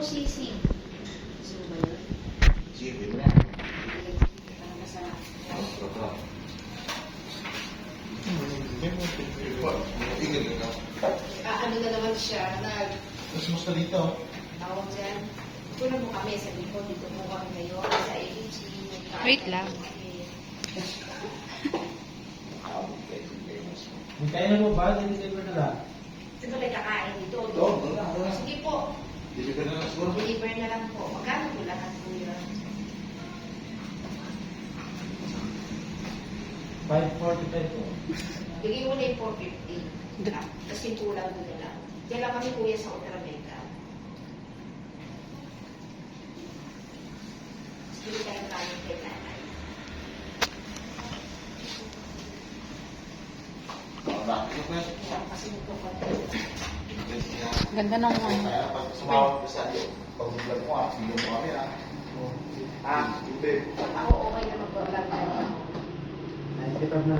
sisig. Gusto mo ba yun? Sige, mo na. Parang masarap. Ano na naman siya, Mas mas na dito. tawag dyan. Tulad mo kami sa likod, dito mo kami ngayon, sa AHC. Wait lang. Kaya na mo ba? Deliver na lang. Sino may kakain dito? Oo, wala. Sige po. Deliver na lang siguro. Deliver na lang po. Magkano po lahat po yun? 545 po. Bigay mo na yung 450. Tapos yung kulang doon na lang. Diyan lang kami kuya sa Ultramega. Bili tayo tayo kay nanay. Kasi magpapalit. Ganda ng ano. Kaya pag sumawag ka sa iyo, pag vlog mo sige mo kami hindi. Ako okay na mag-vlog tayo. 95 na.